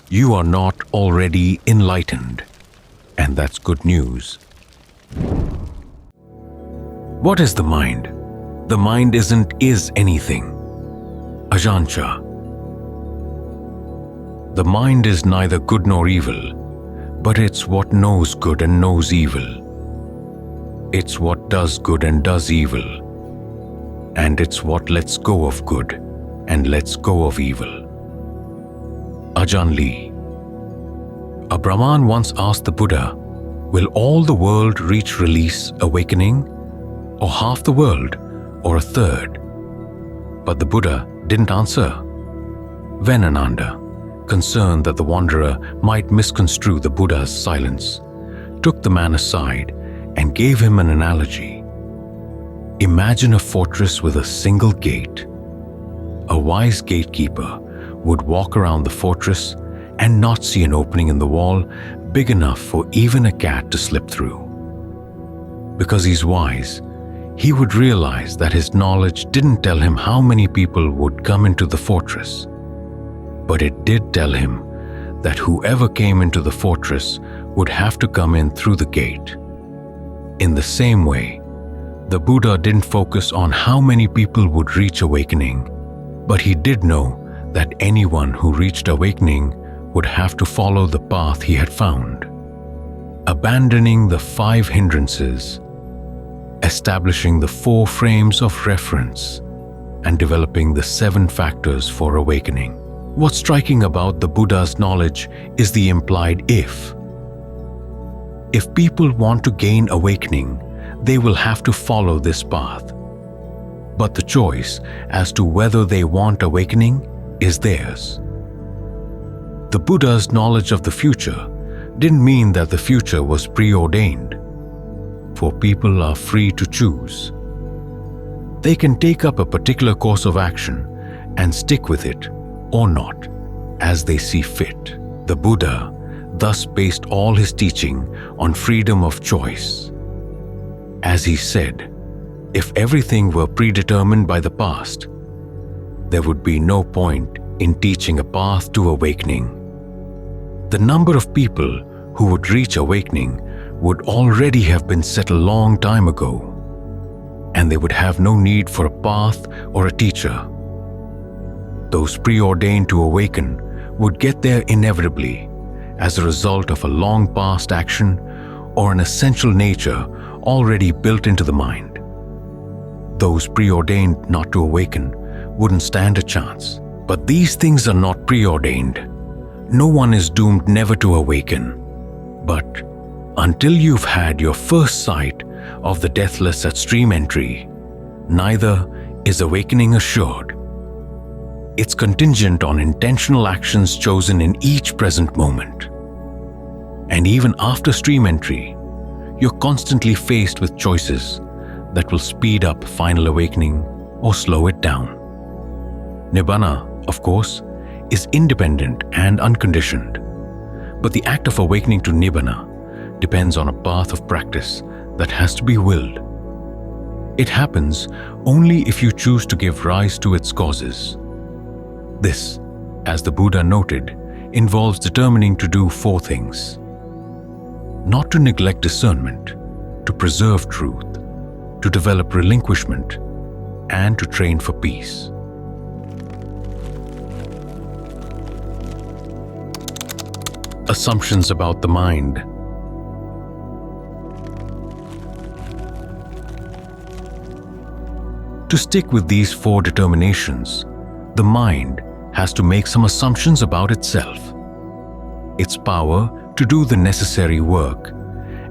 You are not already enlightened, and that's good news. What is the mind? The mind isn't is anything. Ajahn Chah. The mind is neither good nor evil, but it's what knows good and knows evil. It's what does good and does evil. And it's what lets go of good and lets go of evil. Ajahn Lee. A Brahman once asked the Buddha, will all the world reach release, awakening, or half the world, or a third? But the Buddha didn't answer. Venananda, concerned that the wanderer might misconstrue the Buddha's silence, took the man aside and gave him an analogy. Imagine a fortress with a single gate. A wise gatekeeper would walk around the fortress and not see an opening in the wall big enough for even a cat to slip through. Because he's wise, he would realize that his knowledge didn't tell him how many people would come into the fortress, but it did tell him that whoever came into the fortress would have to come in through the gate. In the same way, the Buddha didn't focus on how many people would reach awakening, but he did know that anyone who reached awakening would have to follow the path he had found, abandoning the 5 hindrances, establishing the 4 frames of reference, and developing the 7 factors for awakening. What's striking about the Buddha's knowledge is the implied if. If people want to gain awakening, they will have to follow this path. But the choice as to whether they want awakening is theirs. The Buddha's knowledge of the future didn't mean that the future was preordained, for people are free to choose. They can take up a particular course of action and stick with it or not, as they see fit. The Buddha thus based all his teaching on freedom of choice. As he said, if everything were predetermined by the past, there would be no point in teaching a path to awakening. The number of people who would reach awakening would already have been set a long time ago, and they would have no need for a path or a teacher. Those preordained to awaken would get there inevitably as a result of a long past action or an essential nature already built into the mind. Those preordained not to awaken wouldn't stand a chance. But these things are not preordained. No one is doomed never to awaken. But until you've had your first sight of the deathless at stream entry, neither is awakening assured. It's contingent on intentional actions chosen in each present moment. And even after stream entry, you're constantly faced with choices that will speed up final awakening or slow it down. Nibbana, of course, is independent and unconditioned, but the act of awakening to Nibbana depends on a path of practice that has to be willed. It happens only if you choose to give rise to its causes. This, as the Buddha noted, involves determining to do 4 things. Not to neglect discernment, to preserve truth, to develop relinquishment, and to train for peace. Assumptions about the mind. To stick with these 4 determinations, the mind has to make some assumptions about itself, its power to do the necessary work,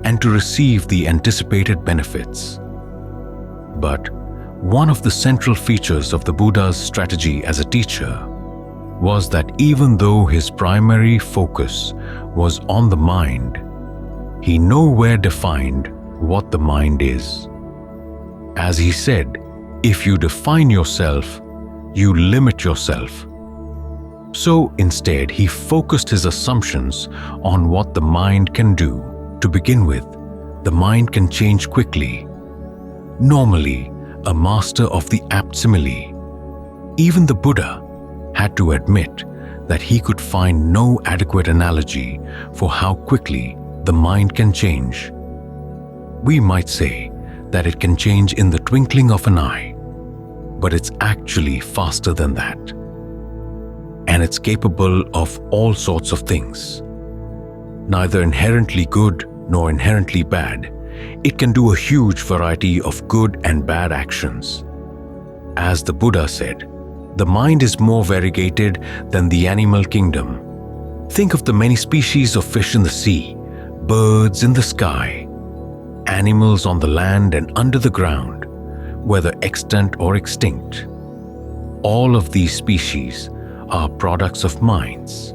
and to receive the anticipated benefits. But one of the central features of the Buddha's strategy as a teacher was that even though his primary focus was on the mind, he nowhere defined what the mind is. As he said, if you define yourself, you limit yourself. So instead, he focused his assumptions on what the mind can do. To begin with, the mind can change quickly. Normally, a master of the apt simile, even the Buddha had to admit that he could find no adequate analogy for how quickly the mind can change. We might say that it can change in the twinkling of an eye, but it's actually faster than that. And it's capable of all sorts of things. Neither inherently good nor inherently bad, it can do a huge variety of good and bad actions. As the Buddha said, the mind is more variegated than the animal kingdom. Think of the many species of fish in the sea, birds in the sky, animals on the land and under the ground, whether extant or extinct. All of these species are products of minds,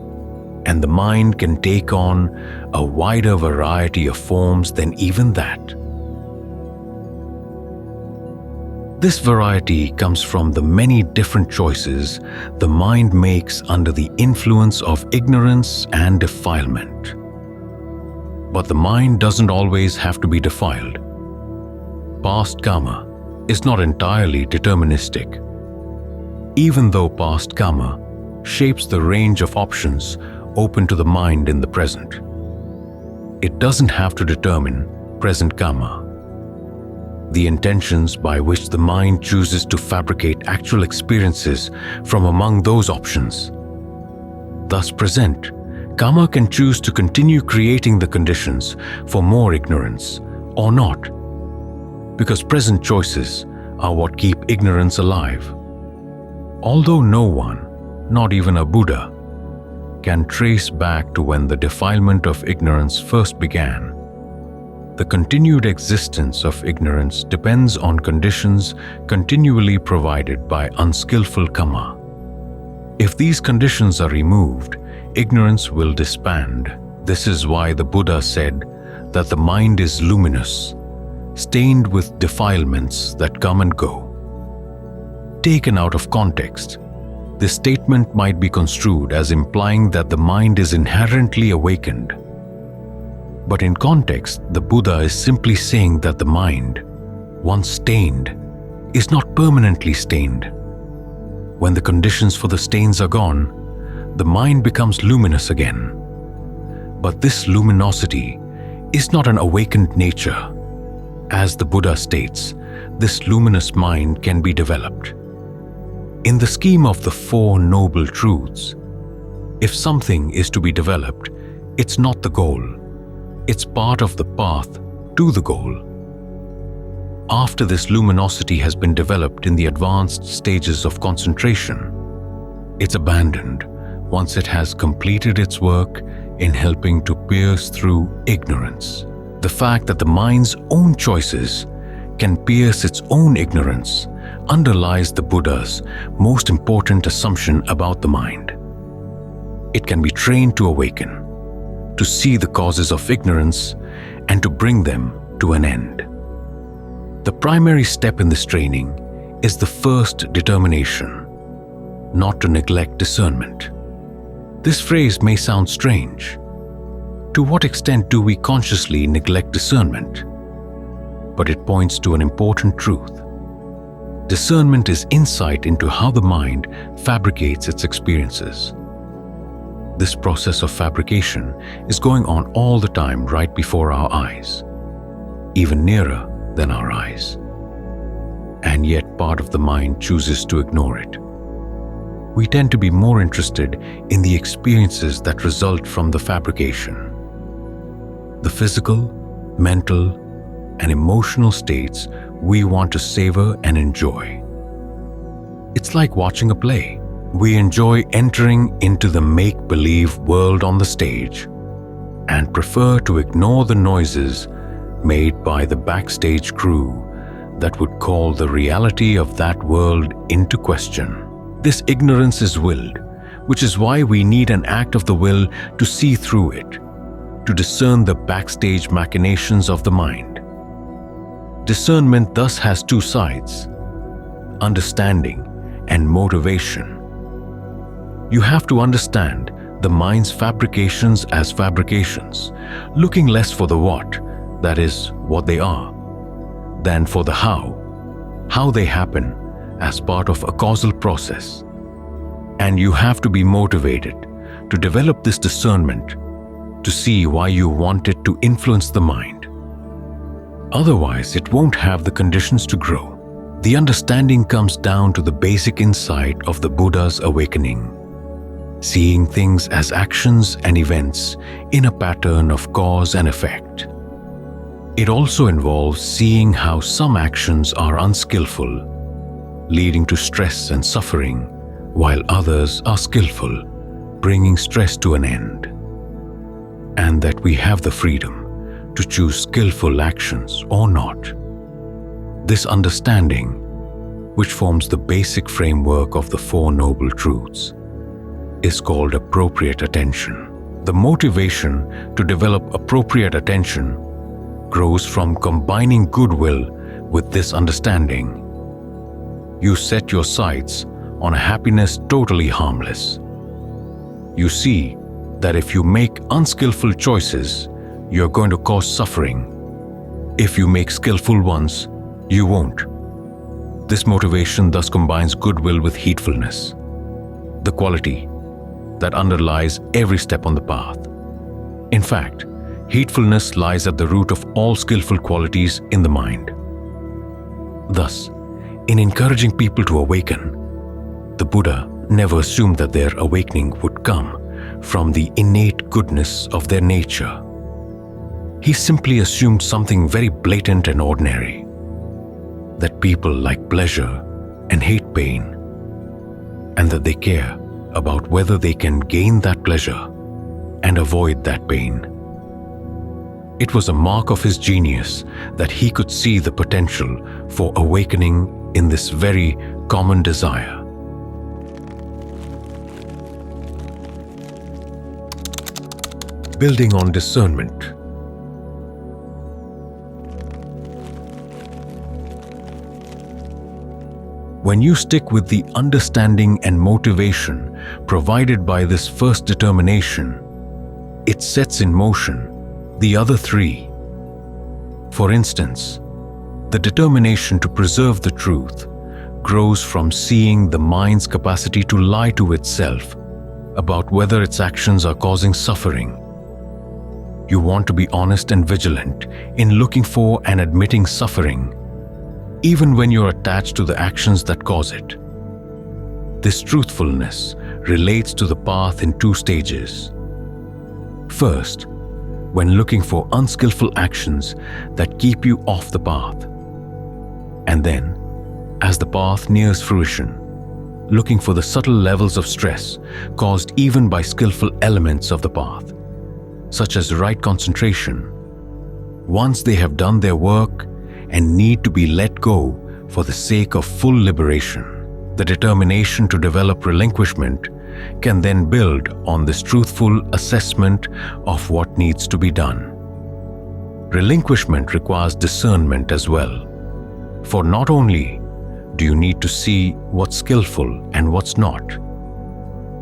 and the mind can take on a wider variety of forms than even that. This variety comes from the many different choices the mind makes under the influence of ignorance and defilement. But the mind doesn't always have to be defiled. Past karma is not entirely deterministic. Even though past karma shapes the range of options open to the mind in the present, it doesn't have to determine present karma. The intentions by which the mind chooses to fabricate actual experiences from among those options. Thus present, karma can choose to continue creating the conditions for more ignorance or not, because present choices are what keep ignorance alive. Although no one, not even a Buddha, can trace back to when the defilement of ignorance first began, the continued existence of ignorance depends on conditions continually provided by unskillful karma. If these conditions are removed, ignorance will disband. This is why the Buddha said that the mind is luminous, stained with defilements that come and go. Taken out of context, this statement might be construed as implying that the mind is inherently awakened. But in context, the Buddha is simply saying that the mind, once stained, is not permanently stained. When the conditions for the stains are gone, the mind becomes luminous again. But this luminosity is not an awakened nature. As the Buddha states, this luminous mind can be developed. In the scheme of the Four Noble Truths, if something is to be developed, it's not the goal. It's part of the path to the goal. After this luminosity has been developed in the advanced stages of concentration, it's abandoned once it has completed its work in helping to pierce through ignorance. The fact that the mind's own choices can pierce its own ignorance underlies the Buddha's most important assumption about the mind. It can be trained to awaken, to see the causes of ignorance, and to bring them to an end. The primary step in this training is the first determination, not to neglect discernment. This phrase may sound strange. To what extent do we consciously neglect discernment? But it points to an important truth. Discernment is insight into how the mind fabricates its experiences. This process of fabrication is going on all the time right before our eyes, even nearer than our eyes. And yet part of the mind chooses to ignore it. We tend to be more interested in the experiences that result from the fabrication. The physical, mental, and emotional states we want to savor and enjoy. It's like watching a play. We enjoy entering into the make-believe world on the stage and prefer to ignore the noises made by the backstage crew that would call the reality of that world into question. This ignorance is willed, which is why we need an act of the will to see through it, to discern the backstage machinations of the mind. Discernment thus has two sides: understanding and motivation. You have to understand the mind's fabrications as fabrications, looking less for the what, that is, what they are, than for the how they happen as part of a causal process. And you have to be motivated to develop this discernment to see why you want it to influence the mind. Otherwise, it won't have the conditions to grow. The understanding comes down to the basic insight of the Buddha's awakening, seeing things as actions and events in a pattern of cause and effect. It also involves seeing how some actions are unskillful, leading to stress and suffering, while others are skillful, bringing stress to an end. And that we have the freedom to choose skillful actions or not. This understanding, which forms the basic framework of the Four Noble Truths, is called appropriate attention. The motivation to develop appropriate attention grows from combining goodwill with this understanding. You set your sights on a happiness totally harmless. You see that if you make unskillful choices, you're going to cause suffering. If you make skillful ones, you won't. This motivation thus combines goodwill with heedfulness, the quality that underlies every step on the path. In fact, heedfulness lies at the root of all skillful qualities in the mind. Thus, in encouraging people to awaken, the Buddha never assumed that their awakening would come from the innate goodness of their nature. He simply assumed something very blatant and ordinary, that people like pleasure and hate pain, and that they care about whether they can gain that pleasure and avoid that pain. It was a mark of his genius that he could see the potential for awakening in this very common desire. Building on discernment. When you stick with the understanding and motivation provided by this first determination, it sets in motion the other three. For instance, the determination to preserve the truth grows from seeing the mind's capacity to lie to itself about whether its actions are causing suffering. You want to be honest and vigilant in looking for and admitting suffering, even when you're attached to the actions that cause it. This truthfulness relates to the path in two stages. First, when looking for unskillful actions that keep you off the path. And then, as the path nears fruition, looking for the subtle levels of stress caused even by skillful elements of the path, such as right concentration, once they have done their work and need to be let go for the sake of full liberation. The determination to develop relinquishment can then build on this truthful assessment of what needs to be done. Relinquishment requires discernment as well, for not only do you need to see what's skillful and what's not,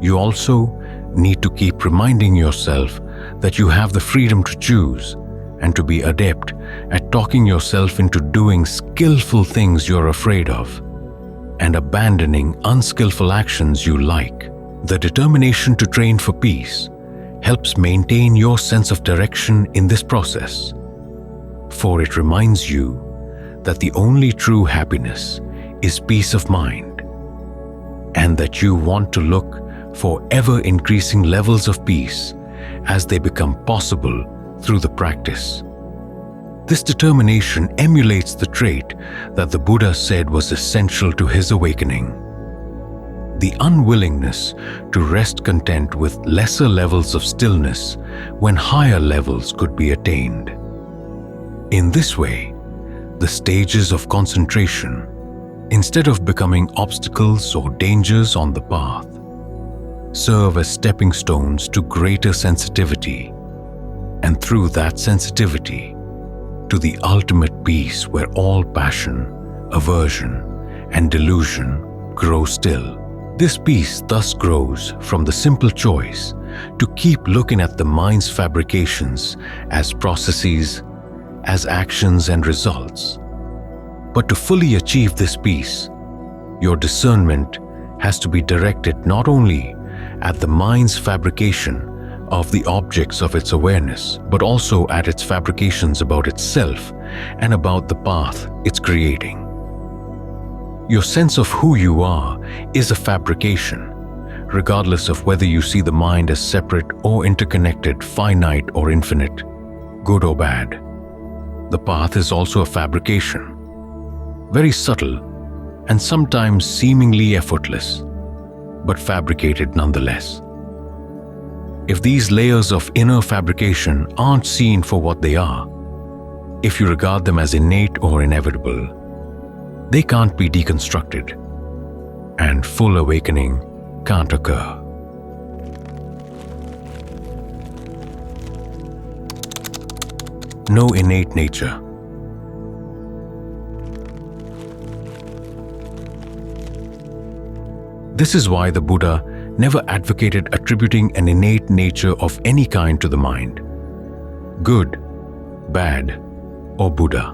you also need to keep reminding yourself that you have the freedom to choose and to be adept at talking yourself into doing skillful things you're afraid of and abandoning unskillful actions you like. The determination to train for peace helps maintain your sense of direction in this process, for it reminds you that the only true happiness is peace of mind, and that you want to look for ever-increasing levels of peace as they become possible through the practice. This determination emulates the trait that the Buddha said was essential to his awakening: the unwillingness to rest content with lesser levels of stillness when higher levels could be attained. In this way, the stages of concentration, instead of becoming obstacles or dangers on the path, serve as stepping stones to greater sensitivity, and through that sensitivity, to the ultimate peace where all passion, aversion, and delusion grow still. This peace thus grows from the simple choice to keep looking at the mind's fabrications as processes, as actions and results. But to fully achieve this peace, your discernment has to be directed not only at the mind's fabrication of the objects of its awareness, but also at its fabrications about itself and about the path it's creating. Your sense of who you are is a fabrication, regardless of whether you see the mind as separate or interconnected, finite or infinite, good or bad. The path is also a fabrication, very subtle and sometimes seemingly effortless, but fabricated nonetheless. If these layers of inner fabrication aren't seen for what they are, if you regard them as innate or inevitable, they can't be deconstructed, and full awakening can't occur. No innate nature. This is why the Buddha never advocated attributing an innate nature of any kind to the mind. Good, bad, or Buddha.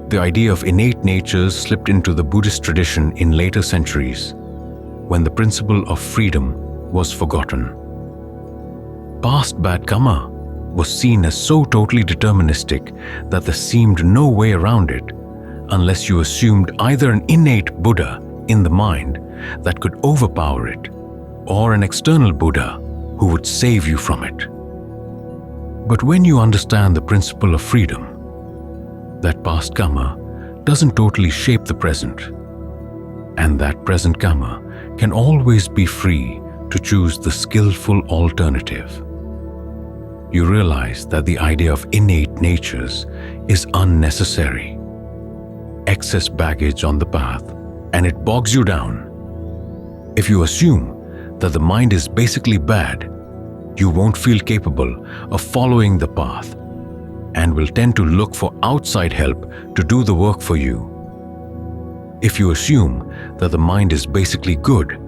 The idea of innate natures slipped into the Buddhist tradition in later centuries, when the principle of freedom was forgotten. Past bad karma was seen as so totally deterministic that there seemed no way around it unless you assumed either an innate Buddha in the mind that could overpower it, or an external Buddha who would save you from it. But when you understand the principle of freedom, that past karma doesn't totally shape the present, and that present karma can always be free to choose the skillful alternative, you realize that the idea of innate natures is unnecessary. Excess baggage on the path, and it bogs you down. If you assume that the mind is basically bad, you won't feel capable of following the path and will tend to look for outside help to do the work for you. If you assume that the mind is basically good,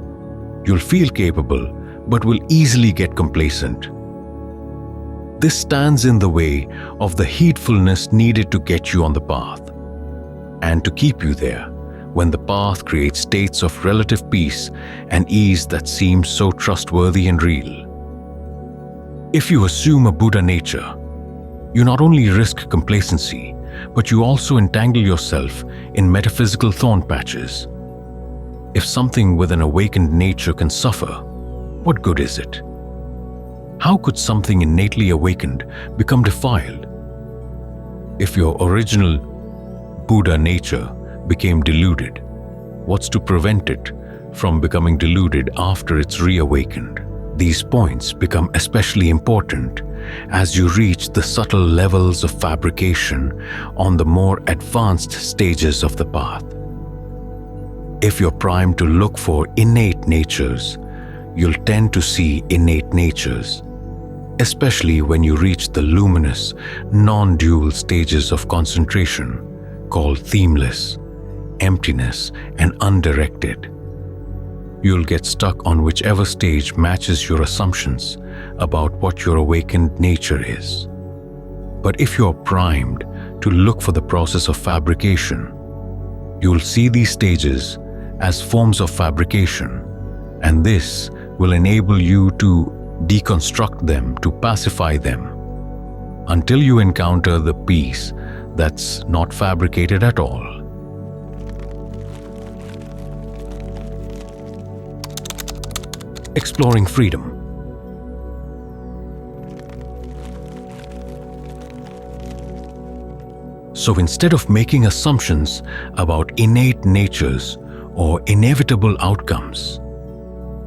you'll feel capable but will easily get complacent. This stands in the way of the heedfulness needed to get you on the path and to keep you there when the path creates states of relative peace and ease that seem so trustworthy and real. If you assume a Buddha nature, you not only risk complacency, but you also entangle yourself in metaphysical thorn patches. If something with an awakened nature can suffer, what good is it? How could something innately awakened become defiled? If your original Buddha nature became deluded, what's to prevent it from becoming deluded after it's reawakened? These points become especially important as you reach the subtle levels of fabrication on the more advanced stages of the path. If you're primed to look for innate natures, you'll tend to see innate natures, especially when you reach the luminous, non-dual stages of concentration called themeless, emptiness, and undirected. You'll get stuck on whichever stage matches your assumptions about what your awakened nature is. But if you're primed to look for the process of fabrication, you'll see these stages as forms of fabrication, and this will enable you to deconstruct them, to pacify them, until you encounter the peace that's not fabricated at all. Exploring freedom. So instead of making assumptions about innate natures or inevitable outcomes,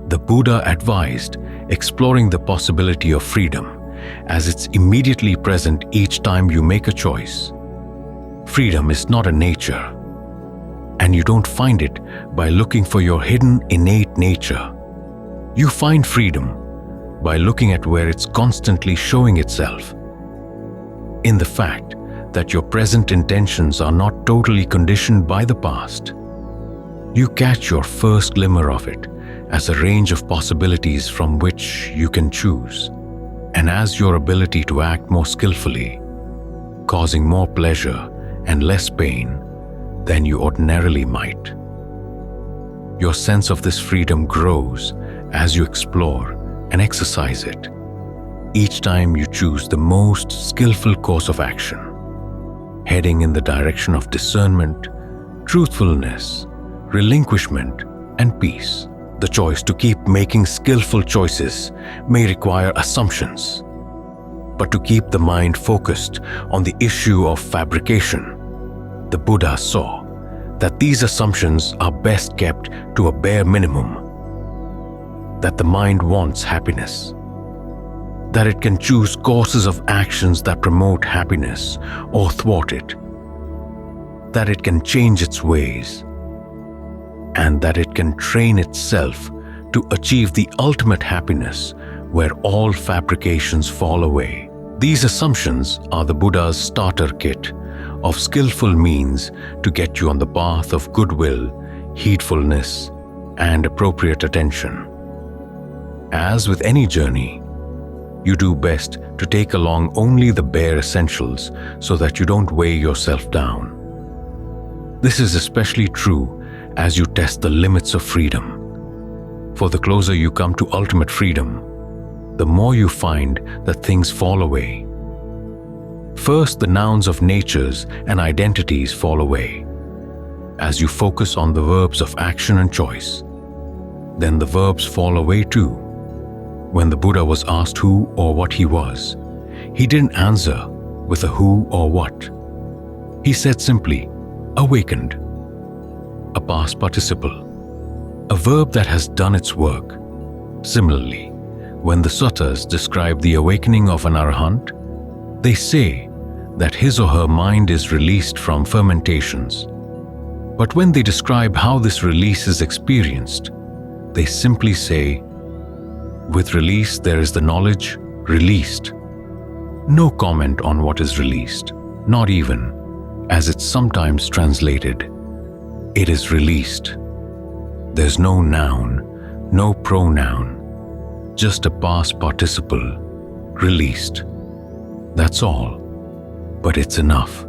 the Buddha advised exploring the possibility of freedom as it's immediately present each time you make a choice. Freedom is not a nature, and you don't find it by looking for your hidden innate nature. You find freedom by looking at where it's constantly showing itself, in the fact that your present intentions are not totally conditioned by the past. You catch your first glimmer of it as a range of possibilities from which you can choose, and as your ability to act more skillfully, causing more pleasure and less pain than you ordinarily might. Your sense of this freedom grows as you explore and exercise it. Each time you choose the most skillful course of action, heading in the direction of discernment, truthfulness, relinquishment, and peace. The choice to keep making skillful choices may require assumptions, but to keep the mind focused on the issue of fabrication, the Buddha saw that these assumptions are best kept to a bare minimum. That the mind wants happiness, that it can choose courses of actions that promote happiness or thwart it, that it can change its ways, and that it can train itself to achieve the ultimate happiness where all fabrications fall away. These assumptions are the Buddha's starter kit of skillful means to get you on the path of goodwill, heedfulness, and appropriate attention. As with any journey, you do best to take along only the bare essentials so that you don't weigh yourself down. This is especially true as you test the limits of freedom. For the closer you come to ultimate freedom, the more you find that things fall away. First, the nouns of natures and identities fall away as you focus on the verbs of action and choice. Then the verbs fall away too. When the Buddha was asked who or what he was, he didn't answer with a who or what. He said simply, awakened, a past participle, a verb that has done its work. Similarly, when the suttas describe the awakening of an arahant, they say that his or her mind is released from fermentations. But when they describe how this release is experienced, they simply say, with release there is the knowledge released. No comment on what is released, not even, as it's sometimes translated, it is released. There's no noun, no pronoun, just a past participle, released. That's all, but it's enough.